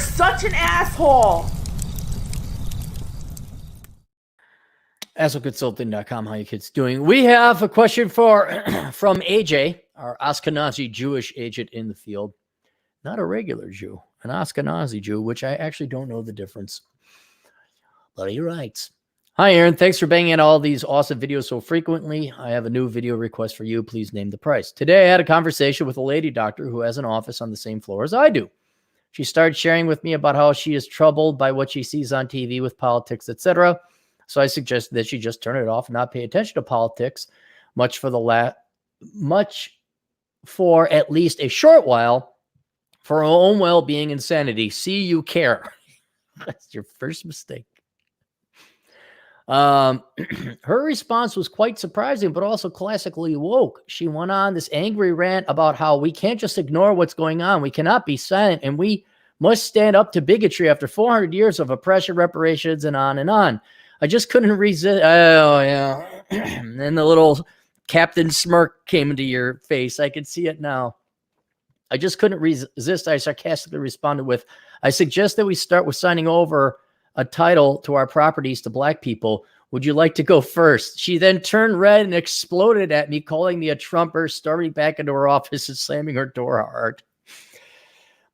such an asshole. AskConsulting.com. How you kids doing? We have a question from AJ, our Ashkenazi Jewish agent in the field. Not a regular Jew, an Ashkenazi Jew, which I actually don't know the difference. But he writes, "Hi, Aaron. Thanks for banging out all these awesome videos so frequently. I have a new video request for you. Please name the price. Today, I had a conversation with a lady doctor who has an office on the same floor as I do. She started sharing with me about how she is troubled by what she sees on TV with politics, etc. So I suggested that she just turn it off and not pay attention to politics much for at least a short while for her own well-being and sanity. See, you care." That's your first mistake. Her response was quite surprising, but also classically woke. She went on this angry rant about how we can't just ignore what's going on. We cannot be silent, and we must stand up to bigotry after 400 years of oppression, reparations, and on and on. I just couldn't resist. Oh, yeah. And then the little Captain Smirk came into your face. I can see it now. I just couldn't resist. I sarcastically responded with, "I suggest that we start with signing over a title to our properties to black people. Would you like to go first?" She then turned red and exploded at me, calling me a Trumper, storming back into her office and slamming her door hard.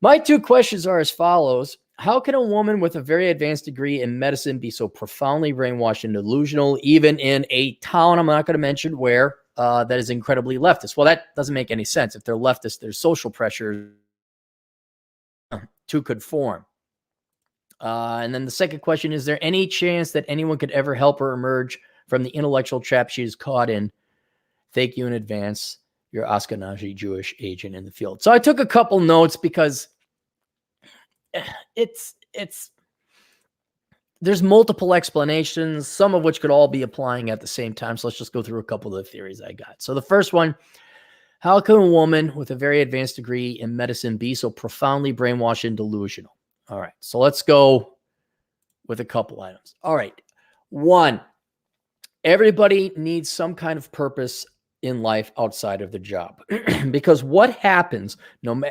My two questions are as follows. How can a woman with a very advanced degree in medicine be so profoundly brainwashed and delusional, even in a town I'm not going to mention where, that is incredibly leftist? Well, that doesn't make any sense. If they're leftist, there's social pressure to conform. And then the second question, is there any chance that anyone could ever help her emerge from the intellectual trap she is caught in? Thank you in advance, your Ashkenazi Jewish agent in the field. So I took a couple notes because there's multiple explanations, some of which could all be applying at the same time. So let's just go through a couple of the theories I got. So the first one, how can a woman with a very advanced degree in medicine be so profoundly brainwashed and delusional? All right, so let's go with a couple items. All right, one, everybody needs some kind of purpose in life outside of the job. Because what happens,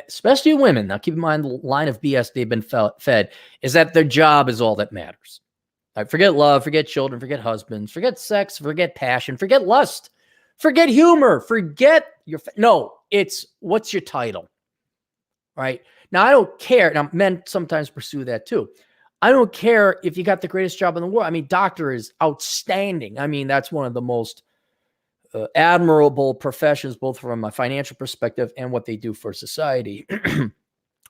especially women, now keep in mind the line of BS they've been fed, is that their job is all that matters. Forget love, forget children, forget husbands, forget sex, forget passion, forget lust, forget humor, forget no, it's what's your title, right? Now, I don't care. Now, men sometimes pursue that too. I don't care if you got the greatest job in the world. I mean, doctor is outstanding. I mean, that's one of the most admirable professions, both from a financial perspective and what they do for society.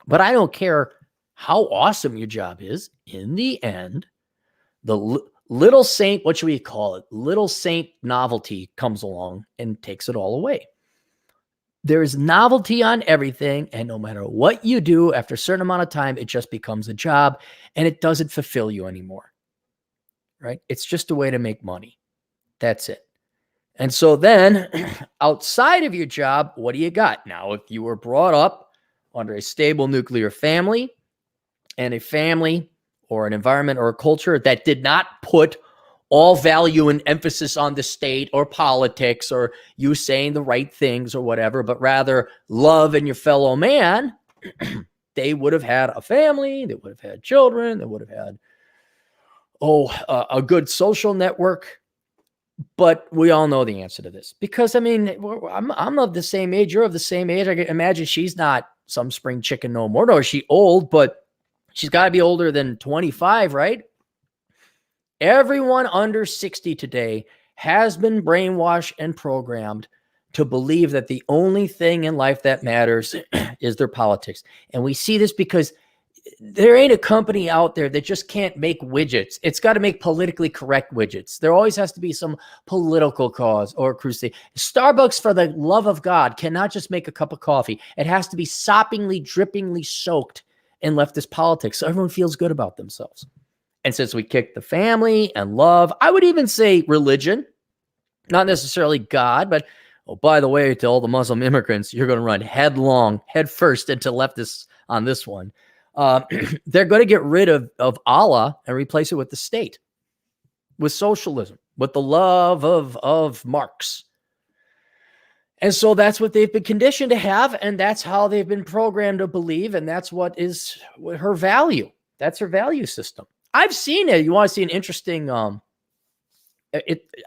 But I don't care how awesome your job is. In the end, the little saint, what should we call it? Little saint novelty comes along and takes it all away. There is novelty on everything, and no matter what you do, after a certain amount of time, it just becomes a job, and it doesn't fulfill you anymore, right? It's just a way to make money. That's it. And so then, outside of your job, what do you got? Now, if you were brought up under a stable nuclear family, and a family or an environment or a culture that did not put all value and emphasis on the state or politics or you saying the right things or whatever, but rather love and your fellow man, they would have had a family, they would have had children, they would have had, a good social network. But we all know the answer to this because, I mean, I'm of the same age. You're of the same age. I can imagine she's not some spring chicken no more. No, is she old, but she's got to be older than 25, right? Everyone under 60 today has been brainwashed and programmed to believe that the only thing in life that matters is their politics. And we see this because there ain't a company out there that just can't make widgets. It's got to make politically correct widgets. There always has to be some political cause or crusade. Starbucks, for the love of God, cannot just make a cup of coffee. It has to be soppingly, drippingly soaked in leftist politics so everyone feels good about themselves. And since we kicked the family and love, I would even say religion, not necessarily God, but, oh, by the way, to all the Muslim immigrants, you're going to run head first into leftists on this one. They're going to get rid of Allah and replace it with the state, with socialism, with the love of Marx. And so that's what they've been conditioned to have, and that's how they've been programmed to believe, and that's what is her value. That's her value system. I've seen it. You want to see an interesting I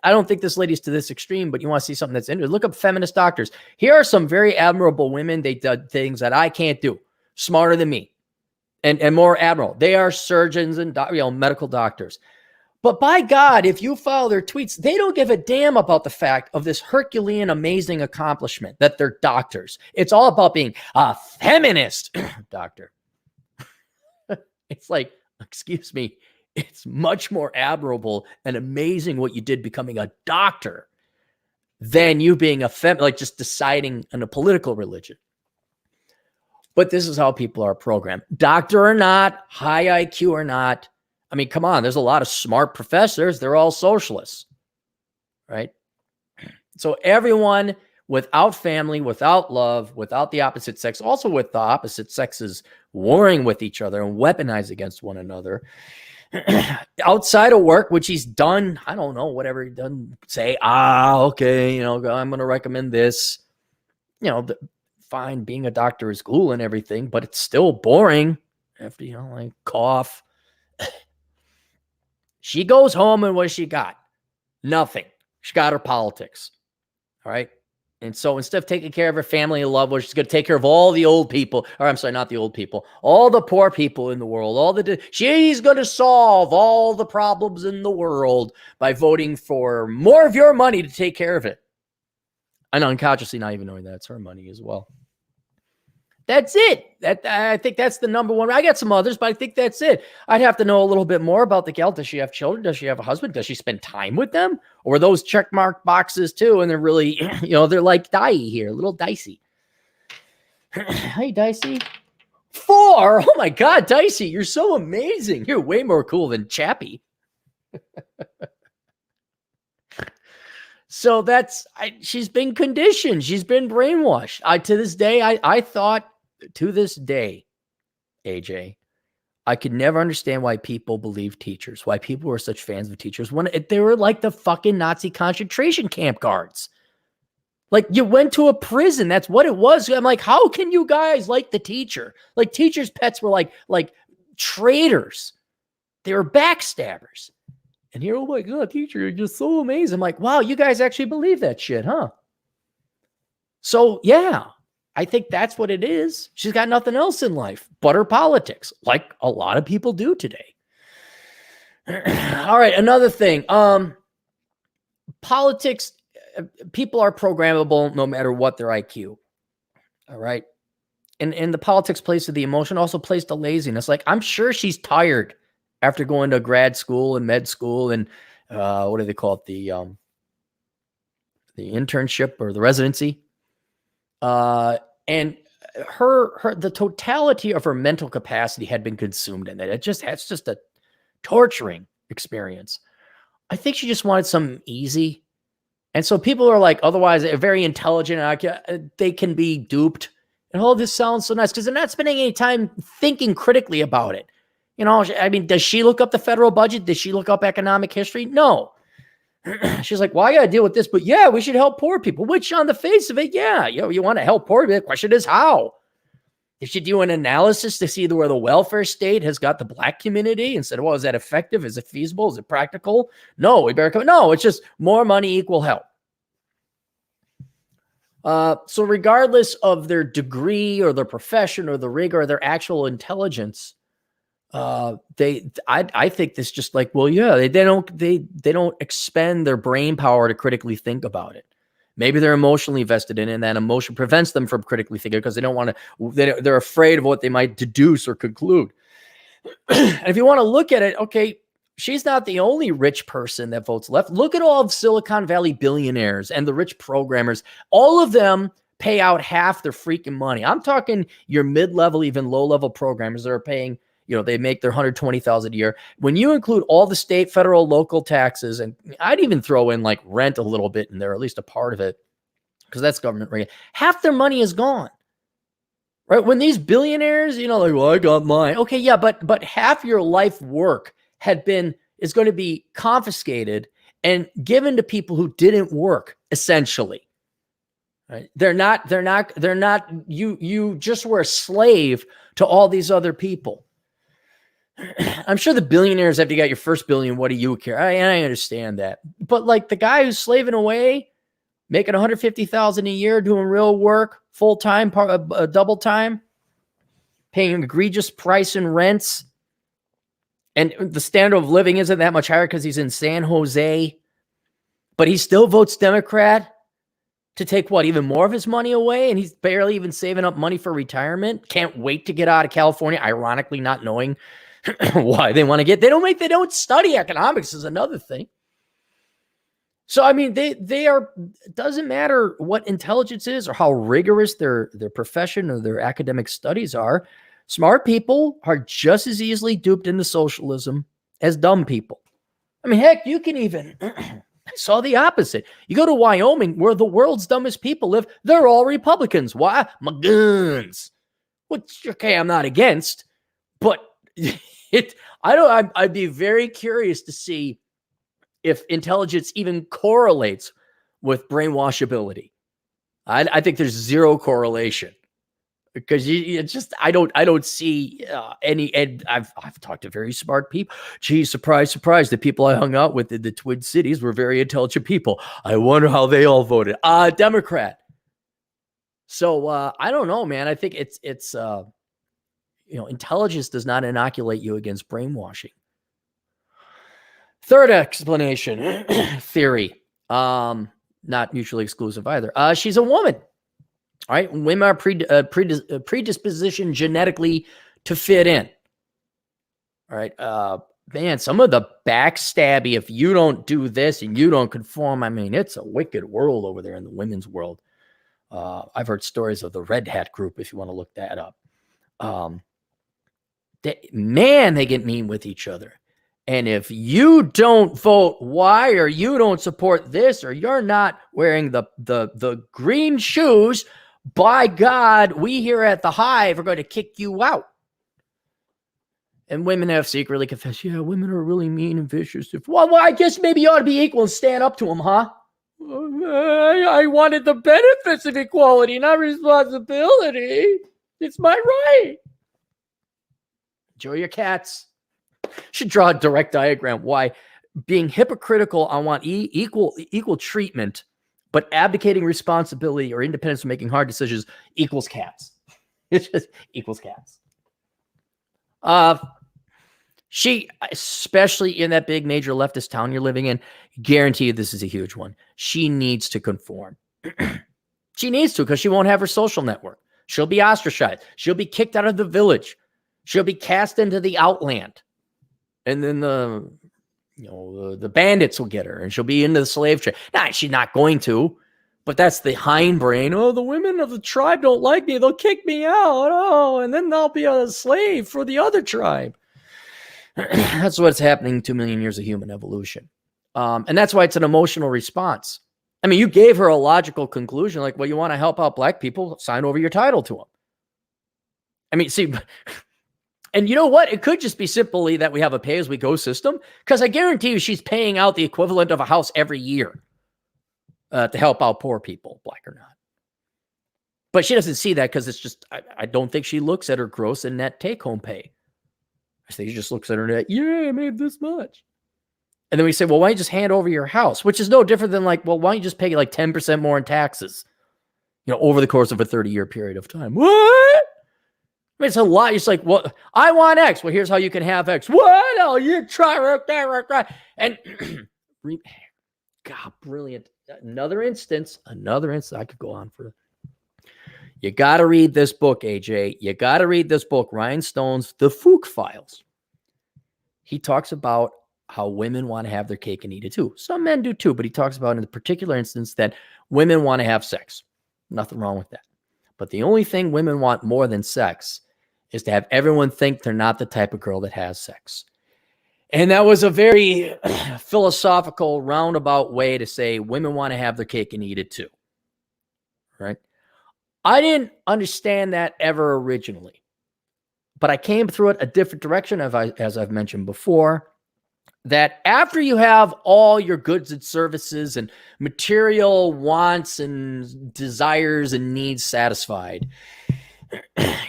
don't think this lady's to this extreme, but you want to see something that's interesting. Look up feminist doctors. Here are some very admirable women. They did things that I can't do. Smarter than me and more admirable. They are surgeons and medical doctors. But by God, if you follow their tweets, they don't give a damn about the fact of this Herculean, amazing accomplishment that they're doctors. It's all about being a feminist doctor. It's like, excuse me, it's much more admirable and amazing what you did becoming a doctor than you being like just deciding on a political religion. But this is how people are programmed. Doctor or not, high IQ or not. I mean, come on, there's a lot of smart professors. They're all socialists, right? So everyone without family, without love, without the opposite sex, also with the opposite sexes warring with each other and weaponized against one another, outside of work, which he's done, I don't know, whatever he done, say, okay, I'm going to recommend this. Fine, being a doctor is cool and everything, but it's still boring after, like cough. She goes home and what she got? Nothing. She got her politics. All right. And so instead of taking care of her family and loved ones, she's going to take care of all the old people, or I'm sorry, not the old people, all the poor people in the world, she's going to solve all the problems in the world by voting for more of your money to take care of it. And unconsciously not even knowing that it's her money as well. That's it. I think that's the number one. I got some others, but I think that's it. I'd have to know a little bit more about the gal. Does she have children? Does she have a husband? Does she spend time with them? Or are those checkmark boxes too? And they're really, they're like dicey here, a little dicey. Hey, Dicey. 4. Oh my God, Dicey, you're so amazing. You're way more cool than Chappie. So she's been conditioned. She's been brainwashed. To this day, I thought, to this day, AJ, I could never understand why people believe teachers, why people were such fans of teachers when they were like the fucking Nazi concentration camp guards. Like you went to a prison. That's what it was. I'm like, how can you guys like the teacher? Like teachers' pets were like traitors. They were backstabbers. And here, oh my God, teacher, you're just so amazing. I'm like, wow, you guys actually believe that shit, huh? So yeah, I think that's what it is. She's got nothing else in life but her politics, like a lot of people do today. All right, another thing. Politics, people are programmable no matter what their IQ. All right. And the politics plays to the emotion, also plays to laziness. Like, I'm sure she's tired after going to grad school and med school and what do they call it? The internship or the residency. And the totality of her mental capacity had been consumed in it. It's just a torturing experience. I think she just wanted something easy. And so people are like, otherwise very intelligent, they can be duped. And oh, this sounds so nice because they're not spending any time thinking critically about it. I mean, does she look up the federal budget? Does she look up economic history? No. She's like, well, I got to deal with this, but yeah, we should help poor people, which on the face of it, yeah, you want to help poor people. The question is how. Did she do an analysis to see where the welfare state has got the black community and said, well, is that effective? Is it feasible? Is it practical? No, we better come. No, it's just more money equal help. So regardless of their degree or their profession or the rigor or their actual intelligence, I think this just like, well, yeah, they don't expend their brain power to critically think about it. Maybe they're emotionally vested in it, and that emotion prevents them from critically thinking because they don't want to, they're afraid of what they might deduce or conclude. And if you want to look at it, okay, she's not the only rich person that votes left. Look at all of Silicon Valley billionaires and the rich programmers. All of them pay out half their freaking money. I'm talking your mid-level, even low-level programmers that are paying, they make their $120,000 a year. When you include all the state, federal, local taxes, and I'd even throw in like rent a little bit in there, at least a part of it, because that's government rate. Half their money is gone. Right? When these billionaires, like, well, I got mine. Okay, yeah, but half your life work is going to be confiscated and given to people who didn't work, essentially. Right? They're not, you just were a slave to all these other people. I'm sure the billionaires, after you got your first billion, what do you care? I understand that. But like the guy who's slaving away, making $150,000 a year, doing real work, full-time, double time, paying egregious price and rents, and the standard of living isn't that much higher because he's in San Jose, but he still votes Democrat to take what, even more of his money away, and he's barely even saving up money for retirement. Can't wait to get out of California, ironically not knowing why they want to get. They don't study economics is another thing. So I mean, they are. It doesn't matter what intelligence is or how rigorous their profession or their academic studies are. Smart people are just as easily duped into socialism as dumb people. I mean, heck, you can even. I saw the opposite. You go to Wyoming, where the world's dumbest people live. They're all Republicans. Why? My guns. Which, okay, I'm not against, but I'd be very curious to see if intelligence even correlates with brainwashability. I think there's zero correlation because I don't see any. And I've talked to very smart people. Gee, surprise, surprise! The people I hung out with in the Twin Cities were very intelligent people. I wonder how they all voted. Democrat. So I don't know, man. I think it's intelligence does not inoculate you against brainwashing. Third explanation, theory, not mutually exclusive either. She's a woman. All right, women are predispositioned genetically to fit in. All right, man, some of the backstabby, if you don't do this and you don't conform, I mean, it's a wicked world over there in the women's world. I've heard stories of the Red Hat group, if you want to look that up. They get mean with each other. And if you don't vote Y or you don't support this or you're not wearing the green shoes, by God, we here at the Hive are going to kick you out. And women have secretly confessed, yeah, women are really mean and vicious. Well, I guess maybe you ought to be equal and stand up to them, huh? I wanted the benefits of equality, not responsibility. It's my right. Enjoy your cats. Should draw a direct diagram why being hypocritical on want equal treatment, but abdicating responsibility or independence from making hard decisions equals cats. It just equals cats. She, especially in that big major leftist town you're living in, guarantee you this is a huge one. She needs to conform. She needs to because she won't have her social network. She'll be ostracized. She'll be kicked out of the village. She'll be cast into the outland. And then the bandits will get her and she'll be into the slave trade. Nah, she's not going to, but that's the hindbrain. Oh, the women of the tribe don't like me. They'll kick me out. Oh, and then I'll be a slave for the other tribe. That's what's happening 2 million years of human evolution. And that's why it's an emotional response. I mean, you gave her a logical conclusion like, well, you want to help out black people, sign over your title to them. I mean, see, and you know what? It could just be simply that we have a pay-as-we-go system, because I guarantee you she's paying out the equivalent of a house every year to help out poor people, black or not. But she doesn't see that because it's just, I don't think she looks at her gross and net take-home pay. I think she just looks at her net, yeah, I made this much. And then we say, well, why don't you just hand over your house? Which is no different than like, well, why don't you just pay like 10% more in taxes, over the course of a 30-year period of time? What? I mean, it's a lot. It's like, well, I want X. Well, here's how you can have X. What? Oh, you try. And God, brilliant. Another instance. I could go on for. You got to read this book, AJ. You got to read this book, Ryan Stone's The Fook Files. He talks about how women want to have their cake and eat it too. Some men do too, but he talks about in the particular instance that women want to have sex. Nothing wrong with that. But the only thing women want more than sex is to have everyone think they're not the type of girl that has sex. And that was a very philosophical, roundabout way to say women want to have their cake and eat it too. Right? I didn't understand that ever originally, but I came through it a different direction, as I've mentioned before. that after you have all your goods and services and material wants and desires and needs satisfied,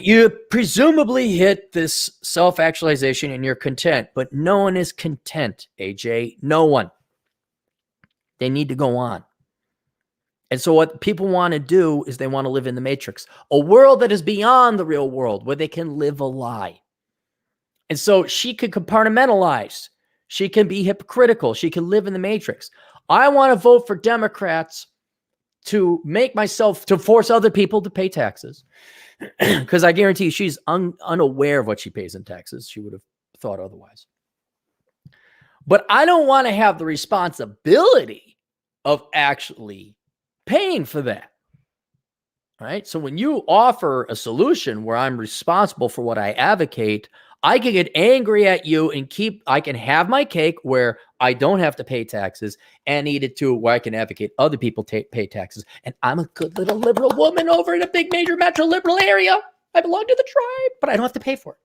you presumably hit this self-actualization and you're content. But no one is content, AJ. No one. They need to go on. And so what people want to do is they want to live in the matrix, a world that is beyond the real world where they can live a lie. And so she could compartmentalize. She can be hypocritical. She can live in the matrix. I want to vote for Democrats to to force other people to pay taxes. Because I guarantee you she's unaware of what she pays in taxes. She would have thought otherwise. But I don't want to have the responsibility of actually paying for that. All right. So when you offer a solution where I'm responsible for what I advocate, I can get angry at you and I can have my cake where I don't have to pay taxes and eat it too, where I can advocate other people pay taxes. And I'm a good little liberal woman over in a big major metro liberal area. I belong to the tribe, but I don't have to pay for it.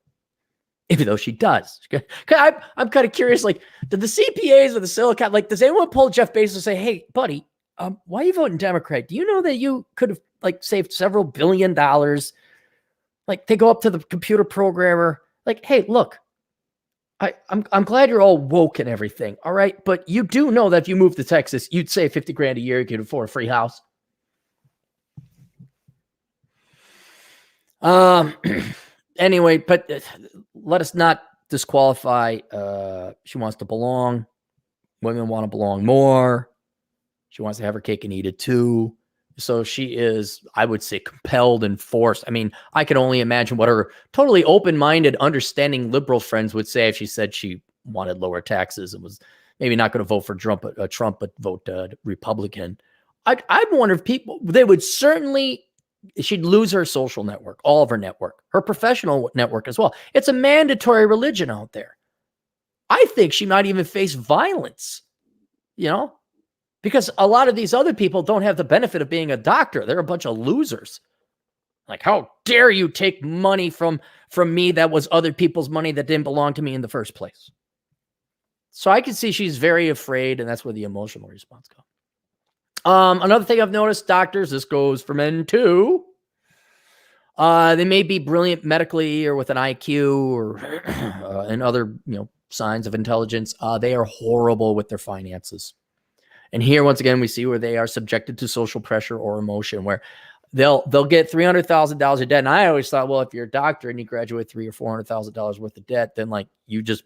Even though she does. I'm kind of curious, like, did the CPAs or the Silicon, like, does anyone pull Jeff Bezos and say, hey, buddy, why are you voting Democrat? Do you know that you could have, like, saved several $1 billion? Like, they go up to the computer programmer, like, hey, look, I'm glad you're all woke and everything, all right? But you do know that if you moved to Texas, you'd save $50,000 a year, you could afford a free house. Anyway, but let us not disqualify. She wants to belong. Women want to belong more. She wants to have her cake and eat it too. So she is, I would say, compelled and forced. I mean, I can only imagine what her totally open-minded, understanding liberal friends would say if she said she wanted lower taxes and was maybe not going to vote for Trump, but vote Republican. I'd wonder if they would certainly, she'd lose her social network, all of her network, her professional network as well. It's a mandatory religion out there. I think she might even face violence, because a lot of these other people don't have the benefit of being a doctor. They're a bunch of losers. Like, how dare you take money from me that was other people's money that didn't belong to me in the first place? So I can see she's very afraid, and that's where the emotional response comes. Another thing I've noticed, doctors, this goes for men too. They may be brilliant medically or with an IQ or and other signs of intelligence. They are horrible with their finances. And here, once again, we see where they are subjected to social pressure or emotion, where they'll get $300,000 of debt. And I always thought, well, if you're a doctor and you graduate $300,000 or $400,000 worth of debt, then like you just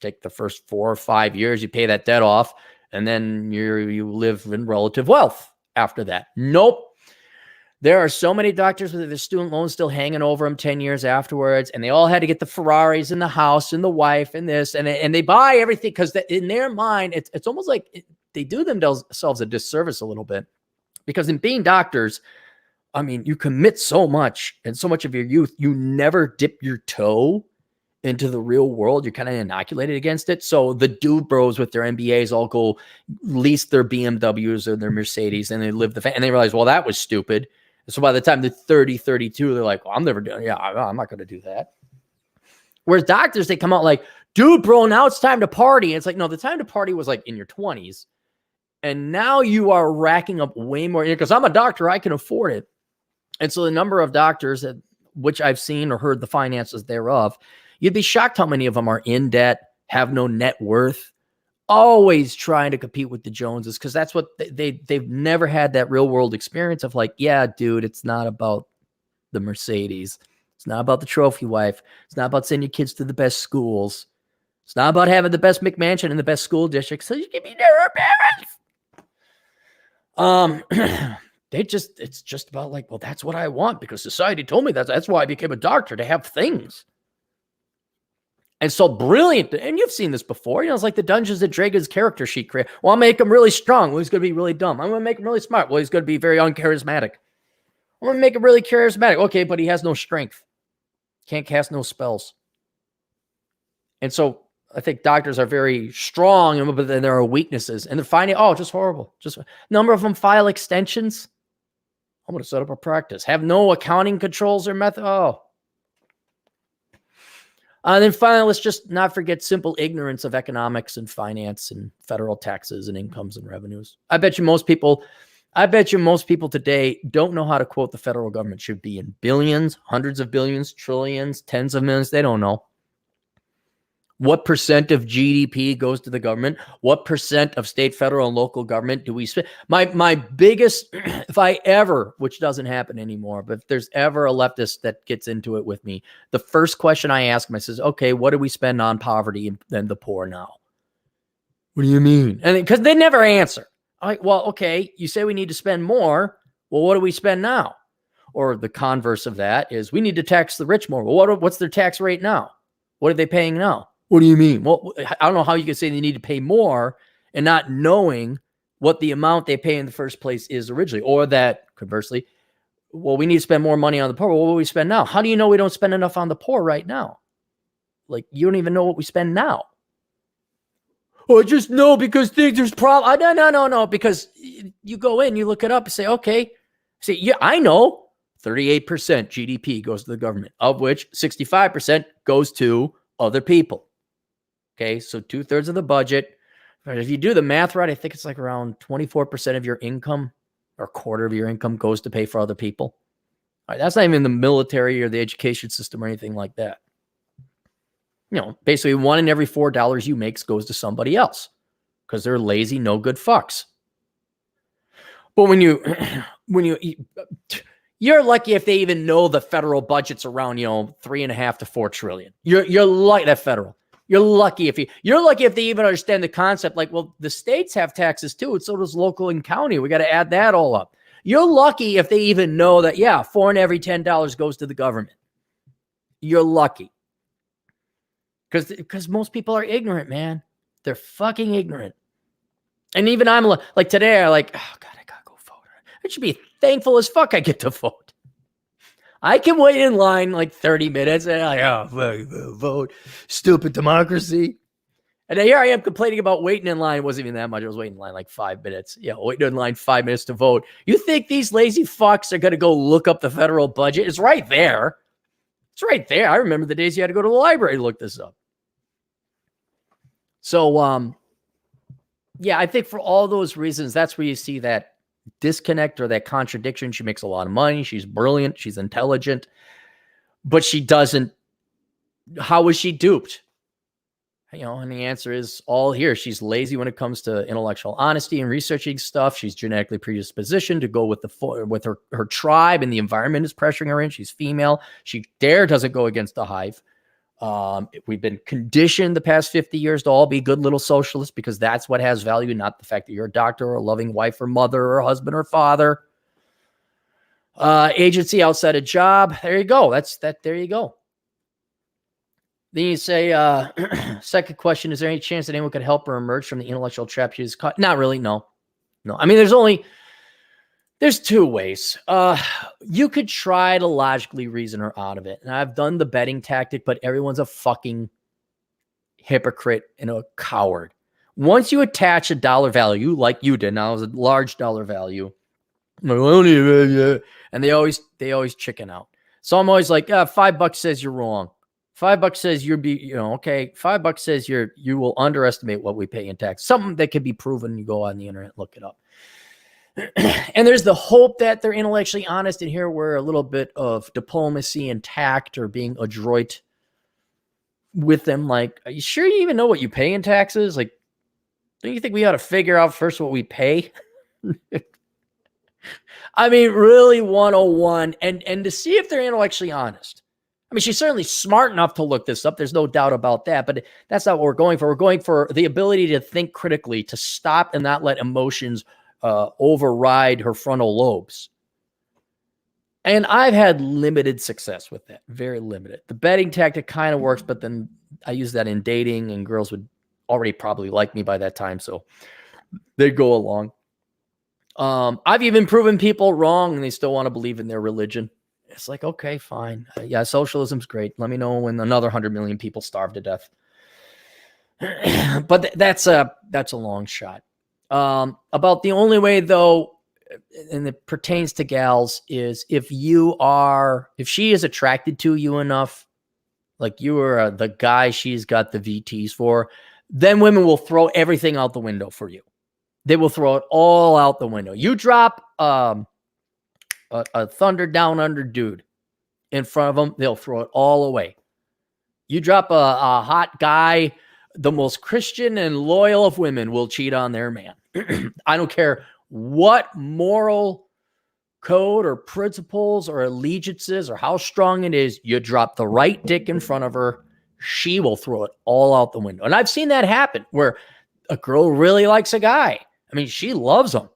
take the first 4 or 5 years, you pay that debt off, and then you live in relative wealth after that. Nope. There are so many doctors with their student loans still hanging over them 10 years afterwards, and they all had to get the Ferraris and the house and the wife and this, and they buy everything because in their mind, it's almost like they do themselves a disservice a little bit, because in being doctors, I mean, you commit so much and so much of your youth, you never dip your toe into the real world. You're kind of inoculated against it. So the dude bros with their MBAs all go lease their BMWs or their Mercedes, and they live and they realize, well, that was stupid. So by the time they're 30, 32, they're like, well, I'm never doing, I'm not going to do that. Whereas doctors, they come out like, dude, bro, now it's time to party. And it's like, no, the time to party was like in your 20s. And now you are racking up way more, because I'm a doctor, I can afford it. And so the number of doctors which I've seen or heard the finances thereof, you'd be shocked how many of them are in debt, have no net worth, always trying to compete with the Joneses, because that's what they've never had that real world experience of like, yeah, dude, it's not about the Mercedes. It's not about the trophy wife. It's not about sending your kids to the best schools. It's not about having the best McMansion in the best school district so you can be near our parents. It's just about like, well, that's what I want because society told me that's why I became a doctor, to have things. And so brilliant. And you've seen this before. It's like the Dungeons and Dragons character sheet create. Well, I'll make him really strong. Well, he's going to be really dumb. I'm going to make him really smart. Well, he's going to be very uncharismatic. I'm going to make him really charismatic. Okay, but he has no strength. Can't cast no spells. And so I think doctors are very strong, but then there are weaknesses. And they're finding, just horrible. Just a number of them file extensions. I'm going to set up a practice. Have no accounting controls or method. Then finally, let's just not forget simple ignorance of economics and finance and federal taxes and incomes and revenues. I bet you most people today don't know how to quote the federal government should be in billions, hundreds of billions, trillions, tens of millions. They don't know. What percent of GDP goes to the government? What percent of state, federal, and local government do we spend? My biggest, if I ever, which doesn't happen anymore, but if there's ever a leftist that gets into it with me, the first question I ask them, I says, okay, what do we spend on poverty and the poor now? What do you mean? And because they never answer. I'm like, well, okay, you say we need to spend more. Well, what do we spend now? Or the converse of that is we need to tax the rich more. Well, what's their tax rate now? What are they paying now? What do you mean? Well, I don't know how you can say they need to pay more and not knowing what the amount they pay in the first place is originally. Or that, conversely, well, we need to spend more money on the poor. Well, what do we spend now? How do you know we don't spend enough on the poor right now? Like, you don't even know what we spend now. Oh, I just know because there's problems. No. Because you go in, you look it up and say, okay. Say, yeah, I know 38% GDP goes to the government, of which 65% goes to other people. Okay, so 2/3 of the budget. If you do the math right, I think it's like around 24% of your income or a quarter of your income goes to pay for other people. All right, that's not even the military or the education system or anything like that. Basically $1 in every $4 you make goes to somebody else because they're lazy, no good fucks. But when you're lucky if they even know the federal budget's around, 3.5 to 4 trillion. You're like that federal. You're lucky if they even understand the concept. Like, well, the states have taxes too, and so does local and county. We got to add that all up. You're lucky if they even know that, yeah, 4 in every $10 goes to the government. You're lucky. Because most people are ignorant, man. They're fucking ignorant. And even I'm like today, I'm like, oh God, I gotta go vote. I should be thankful as fuck I get to vote. I can wait in line like 30 minutes and I'm like, oh, vote. Stupid democracy. And then here I am complaining about waiting in line. It wasn't even that much. I was waiting in line like 5 minutes. Yeah, waiting in line 5 minutes to vote. You think these lazy fucks are going to go look up the federal budget? It's right there. It's right there. I remember the days you had to go to the library to look this up. So, yeah, I think for all those reasons, that's where you see that disconnect or that contradiction. She makes a lot of money. She's brilliant. She's intelligent. But she doesn't. How was she duped? And the answer is all here. She's lazy when it comes to intellectual honesty and researching stuff. She's genetically predispositioned to go with her tribe, and the environment is pressuring her in. She's female. She doesn't go against the hive. We've been conditioned the past 50 years to all be good little socialists because that's what has value, not the fact that you're a doctor or a loving wife or mother or husband or father. Agency outside a job. There you go. There you go. Then you say, second question, is there any chance that anyone could help her emerge from the intellectual trap she was caught? Not really, no. I mean, there's two ways. You could try to logically reason her out of it. And I've done the betting tactic, but everyone's a fucking hypocrite and a coward. Once you attach a dollar value, like you did, now it's a large dollar value, and they always chicken out. So I'm always like, $5 says you're wrong. $5 says okay. $5 says you will underestimate what we pay in tax. Something that can be proven. You go on the internet, look it up. And there's the hope that they're intellectually honest, and here where a little bit of diplomacy and tact or being adroit with them. Like, are you sure you even know what you pay in taxes? Like, don't you think we ought to figure out first what we pay? I mean, really 101, and to see if they're intellectually honest. I mean, she's certainly smart enough to look this up. There's no doubt about that, but that's not what we're going for. We're going for the ability to think critically, to stop and not let emotions override her frontal lobes. And I've had limited success with that, very limited. The betting tactic kind of works, but then I use that in dating, and girls would already probably like me by that time, so they go along. I've even proven people wrong, and they still want to believe in their religion. It's like, okay, fine. Yeah, socialism's great. Let me know when another 100 million people starve to death. But that's a long shot. About the only way, though, and it pertains to gals, is if she is attracted to you enough, like you are the guy she's got the VTs for, then women will throw everything out the window for you. They will throw it all out the window. You drop a Thunder Down Under dude in front of them, they'll throw it all away. You drop a hot guy, the most Christian and loyal of women will cheat on their man. I don't care what moral code or principles or allegiances or how strong it is. You drop the right dick in front of her, she will throw it all out the window. And I've seen that happen where a girl really likes a guy. I mean, she loves him.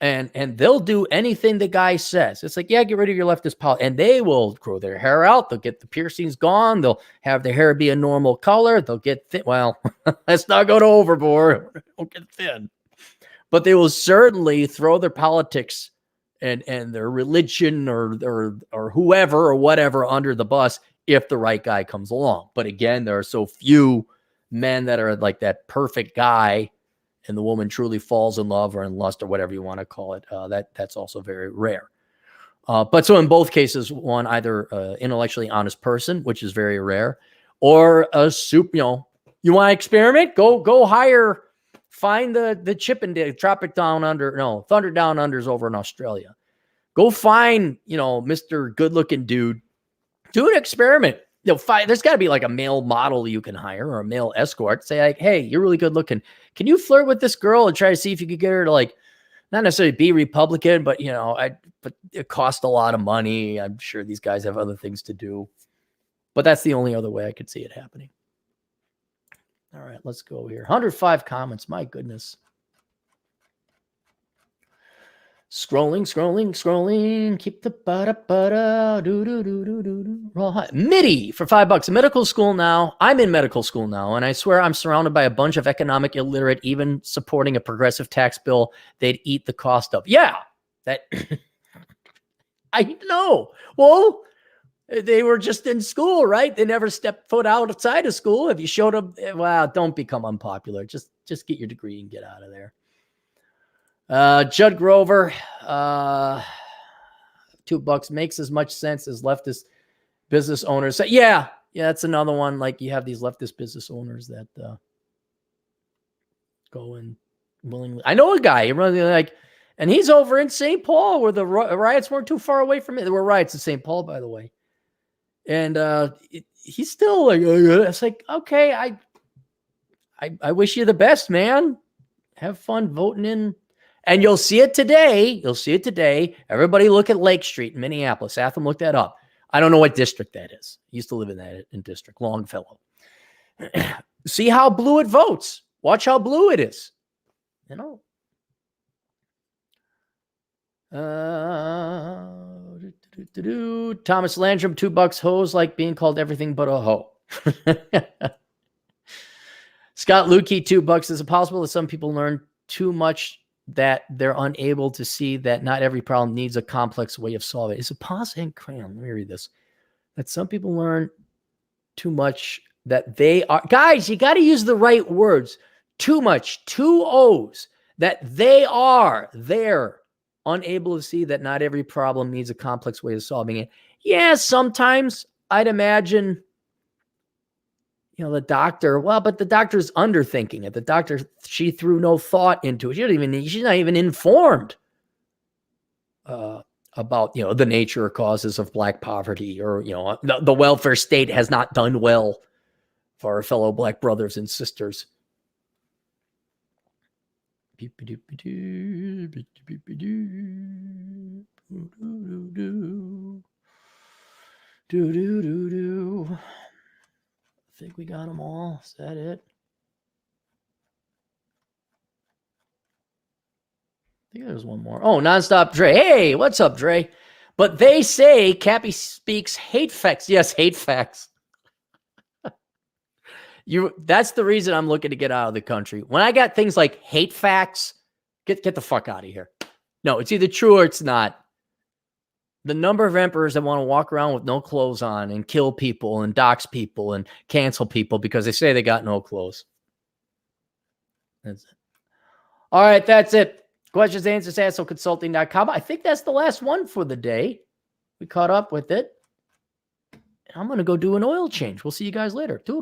And they'll do anything the guy says. It's like, yeah, get rid of your leftist policy. And they will grow their hair out. They'll get the piercings gone. They'll have their hair be a normal color. They'll get thin. Well, let's not go to overboard. Don't get thin. But they will certainly throw their politics and their religion or whoever or whatever under the bus if the right guy comes along. But again, there are so few men that are like that perfect guy and the woman truly falls in love or in lust or whatever you want to call it. That's also very rare. But so in both cases, one, either intellectually honest person, which is very rare, or a you want to experiment? Go hire, find the Chippendale, Tropic Down Under, no, Thunder Down Unders over in Australia. Go find, Mr. Good Looking dude. Do an experiment. There's got to be like a male model you can hire or a male escort. Say like, hey, you're really good looking. Can you flirt with this girl and try to see if you could get her to like, not necessarily be Republican, but but it costs a lot of money. I'm sure these guys have other things to do, but that's the only other way I could see it happening. All right, let's go here. 105 comments. My goodness. Scrolling. Keep the butter. MIDI for $5. Medical school now. I'm in medical school now, and I swear I'm surrounded by a bunch of economic illiterate, even supporting a progressive tax bill they'd eat the cost of. Yeah, that I know. Well, they were just in school, right? They never stepped foot outside of school. If you showed up, well, don't become unpopular. Just get your degree and get out of there. Judd Grover, $2 makes as much sense as leftist business owners. So, yeah, that's another one. Like you have these leftist business owners that go and willingly. I know a guy, and he's over in St. Paul where the riots weren't too far away from it. There were riots in St. Paul, by the way, and he's still like, it's like, okay, I wish you the best, man. Have fun voting in. And you'll see it today. Everybody look at Lake Street in Minneapolis. Atham, look that up. I don't know what district that is. I used to live in that district, Longfellow. See how blue it votes. Watch how blue it is. Thomas Landrum, $2. Hoes like being called everything but a hoe. Scott Lukey, $2. Is it possible that some people learn too much that they're unable to see that not every problem needs a complex way of solving it? Is it possible? Let me read this. That some people learn too much that they are, guys, you got to use the right words. Too much, 2 O's, that they're unable to see that not every problem needs a complex way of solving it. Yeah, sometimes I'd imagine, the doctor, but the doctor's underthinking it. The doctor, she threw no thought into it. She's not even informed about, the nature or causes of Black poverty, or, the welfare state has not done well for our fellow Black brothers and sisters. I think we got them all. Is that it? I think there's one more. Oh, Nonstop Dre. Hey, what's up, Dre? But they say Cappy speaks hate facts. Yes, hate facts. That's the reason I'm looking to get out of the country. When I got things like hate facts, get the fuck out of here. No, it's either true or it's not. The number of emperors that want to walk around with no clothes on and kill people and dox people and cancel people because they say they got no clothes. That's it. All right, that's it. Questions, answers, AssheleConsulting.com. I think that's the last one for the day. We caught up with it. I'm going to go do an oil change. We'll see you guys later. Toodles.